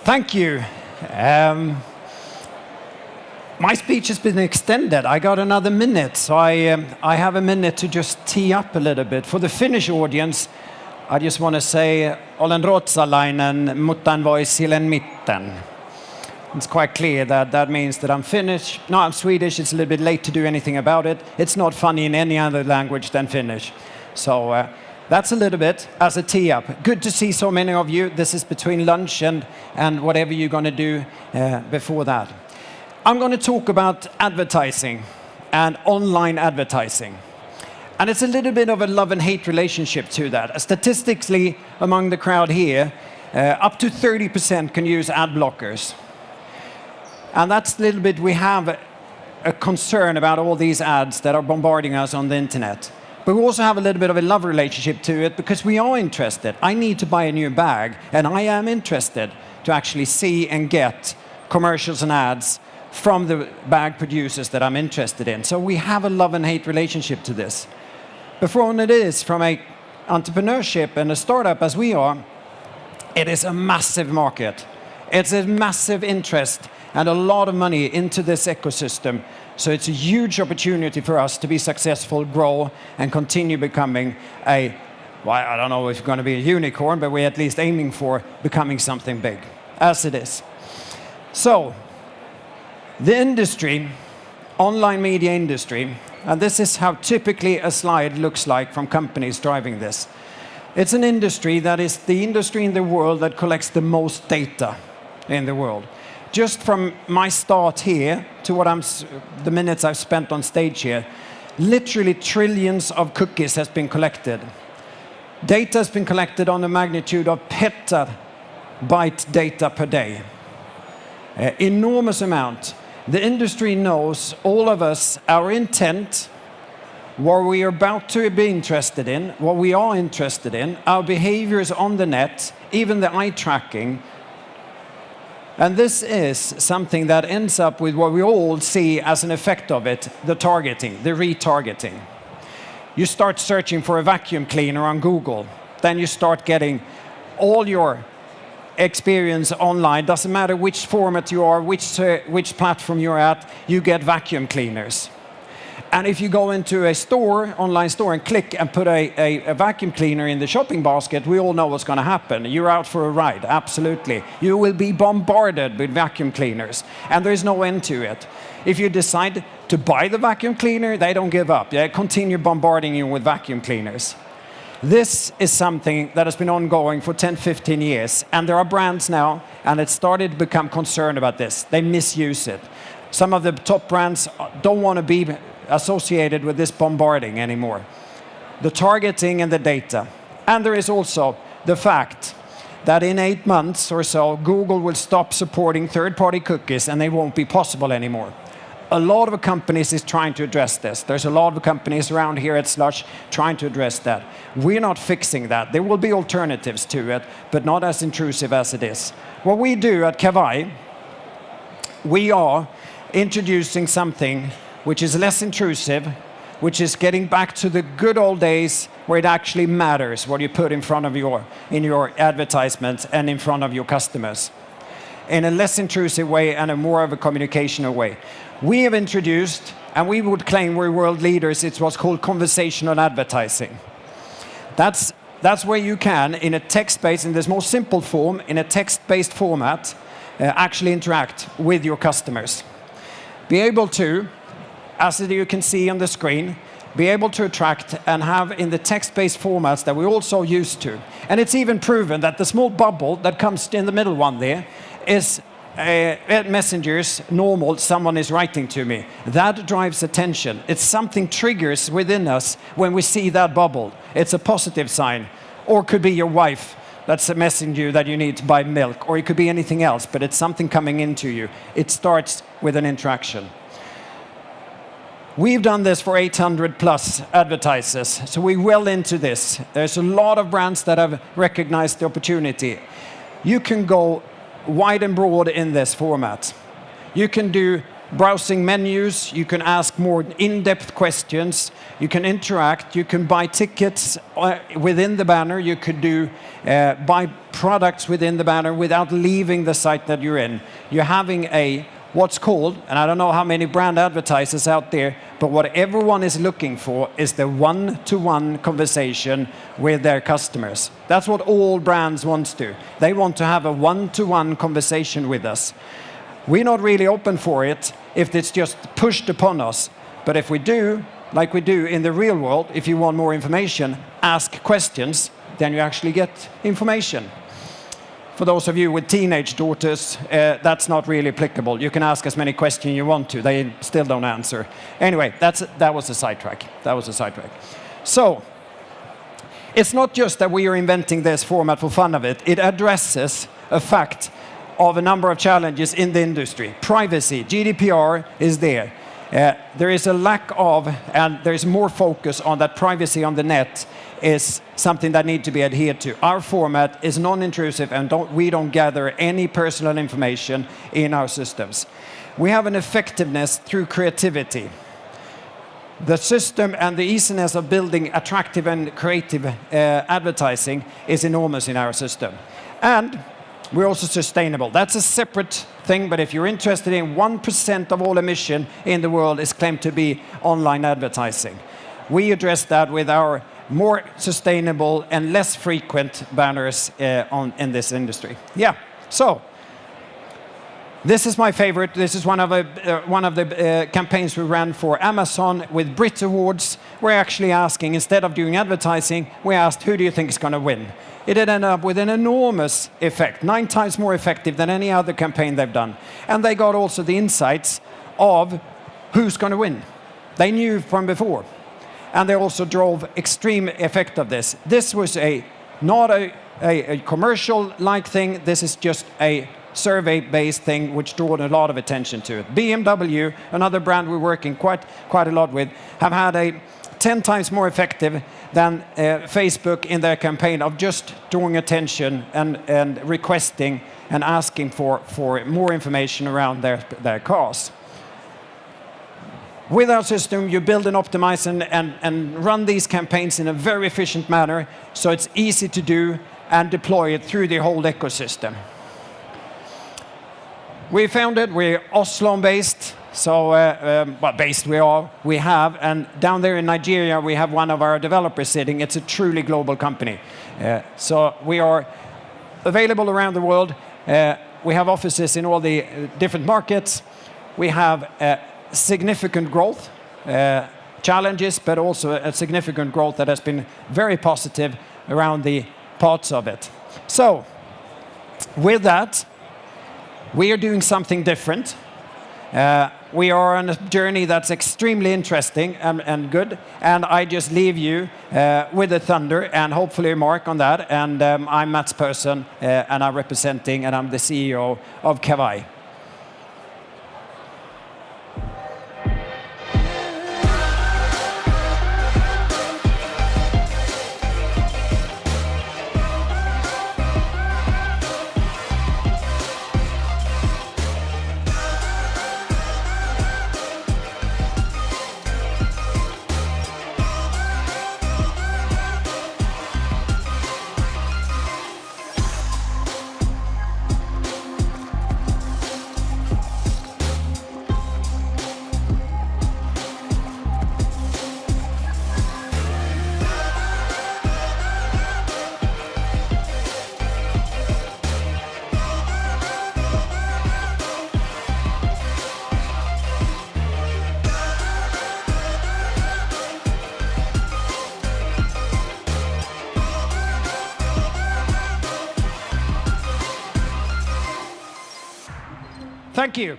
Thank you. My speech has been extended. I got another minute, so I have a minute to just tee up a little bit. For the Finnish audience, I just want to say, olen ruotsalainen, mutta en voi sille mitten. It's quite clear that that means that I'm Finnish. No, I'm Swedish. It's a little bit late to do anything about it. It's not funny in any other language than Finnish. So that's a little bit as a tee up. Good to see so many of you. This is between lunch and whatever you're going to do before that. I'm going to talk about advertising and online advertising. And it's a little bit of a love and hate relationship to that. Statistically, among the crowd here, up to 30% can use ad blockers. And that's a little bit, we have a concern about all these ads that are bombarding us on the internet. But we also have a little bit of a love relationship to it because we are interested. I need to buy a new bag, and I am interested to actually see and get commercials and ads from the bag producers that I'm interested in. So we have a love and hate relationship to this. But from it is, from an entrepreneurship and a startup as we are, it is a massive market. It's a massive interest and a lot of money into this ecosystem. So it's a huge opportunity for us to be successful, grow, and continue becoming I don't know if it's going to be a unicorn, but we're at least aiming for becoming something big, as it is. So, the industry, online media industry, and this is how typically a slide looks like from companies driving this. It's an industry that is the industry in the world that collects the most data in the world. Just from my start here to the minutes I've spent on stage here, literally trillions of cookies has been collected. Data has been collected on the magnitude of petabyte data per day. Enormous amount. The industry knows, all of us, our intent, what we are about to be interested in, what we are interested in, our behaviors on the net, even the eye tracking. And this is something that ends up with what we all see as an effect of it, the targeting, the retargeting. You start searching for a vacuum cleaner on Google, then you start getting all your experience online. Doesn't matter which format you are, which platform you're at, you get vacuum cleaners. And if you go into a store, online store, and click and put a vacuum cleaner in the shopping basket, we all know what's going to happen. You're out for a ride, absolutely. You will be bombarded with vacuum cleaners, and there is no end to it. If you decide to buy the vacuum cleaner, they don't give up. They continue bombarding you with vacuum cleaners. This is something that has been ongoing for 10, 15 years, and there are brands now, and it started to become concerned about this. They misuse it. Some of the top brands don't want to be associated with this bombarding anymore. The targeting and the data. And there is also the fact that in 8 months or so, Google will stop supporting third-party cookies and they won't be possible anymore. A lot of companies is trying to address this. There's a lot of companies around here at Slush trying to address that. We're not fixing that. There will be alternatives to it, but not as intrusive as it is. What we do at Cavai, we are introducing something which is less intrusive, which is getting back to the good old days where it actually matters what you put in front of in your advertisements and in front of your customers. In a less intrusive way and a more of a communicational way. We have introduced, and we would claim we're world leaders, it's what's called conversational advertising. That's where you can, in a text-based, in this more simple form, in a text-based format, actually interact with your customers. Be able to, as you can see on the screen, be able to attract and have in the text-based formats that we're also used to. And it's even proven that the small bubble that comes in the middle one there is messengers, normal, someone is writing to me. That drives attention. It's something triggers within us when we see that bubble. It's a positive sign. Or it could be your wife that's messaging you that you need to buy milk. Or it could be anything else, but it's something coming into you. It starts with an interaction. We've done this for 800 plus advertisers, so we're well into this. There's a lot of brands that have recognized the opportunity. You can go wide and broad in this format. You can do browsing menus, you can ask more in-depth questions, you can interact, you can buy tickets within the banner, you could do buy products within the banner without leaving the site that you're in. You're having what's called, and I don't know how many brand advertisers out there, but what everyone is looking for is the one-to-one conversation with their customers. That's what all brands want to do. They want to have a one-to-one conversation with us. We're not really open for it if it's just pushed upon us. But if we do, like we do in the real world, if you want more information, ask questions, then you actually get information. For those of you with teenage daughters, that's not really applicable. You can ask as many questions you want to. They still don't answer. Anyway, that was a sidetrack. So, it's not just that we are inventing this format for fun of it. It addresses a fact of a number of challenges in the industry. Privacy, GDPR is there. There is a lack of, and there is more focus on that privacy on the net is something that needs to be adhered to. Our format is non-intrusive and we don't gather any personal information in our systems. We have an effectiveness through creativity. The system and the easiness of building attractive and creative advertising is enormous in our system. And we're also sustainable. That's a separate thing, but if you're interested in 1% of all emission in the world is claimed to be online advertising. We address that with our more sustainable and less frequent banners in this industry. Yeah, so this is my favorite. This is one of the campaigns we ran for Amazon with Brit Awards. We're actually asking, instead of doing advertising, we asked, who do you think is going to win? It ended up with an enormous effect, 9 times more effective than any other campaign they've done. And they got also the insights of who's going to win. They knew from before. And they also drove extreme effect of this. This was not a commercial-like thing. This is just a survey-based thing which drew a lot of attention to it. BMW, another brand we're working quite a lot with, have had a 10 times more effective than Facebook in their campaign of just drawing attention and requesting and asking for more information around their cars. With our system, you build and optimize and run these campaigns in a very efficient manner, so it's easy to do and deploy it through the whole ecosystem. We founded, we're Oslo-based, so we have, and down there in Nigeria, we have one of our developers sitting. It's a truly global company. So we are available around the world. We have offices in all the different markets. We have significant growth, challenges, but also a significant growth that has been very positive around the parts of it. So, with that, we are doing something different. We are on a journey that's extremely interesting and good, and I just leave you with the thunder and hopefully a mark on that. And I'm Mats Persson, and I'm representing, and I'm the CEO of Cavai. Thank you.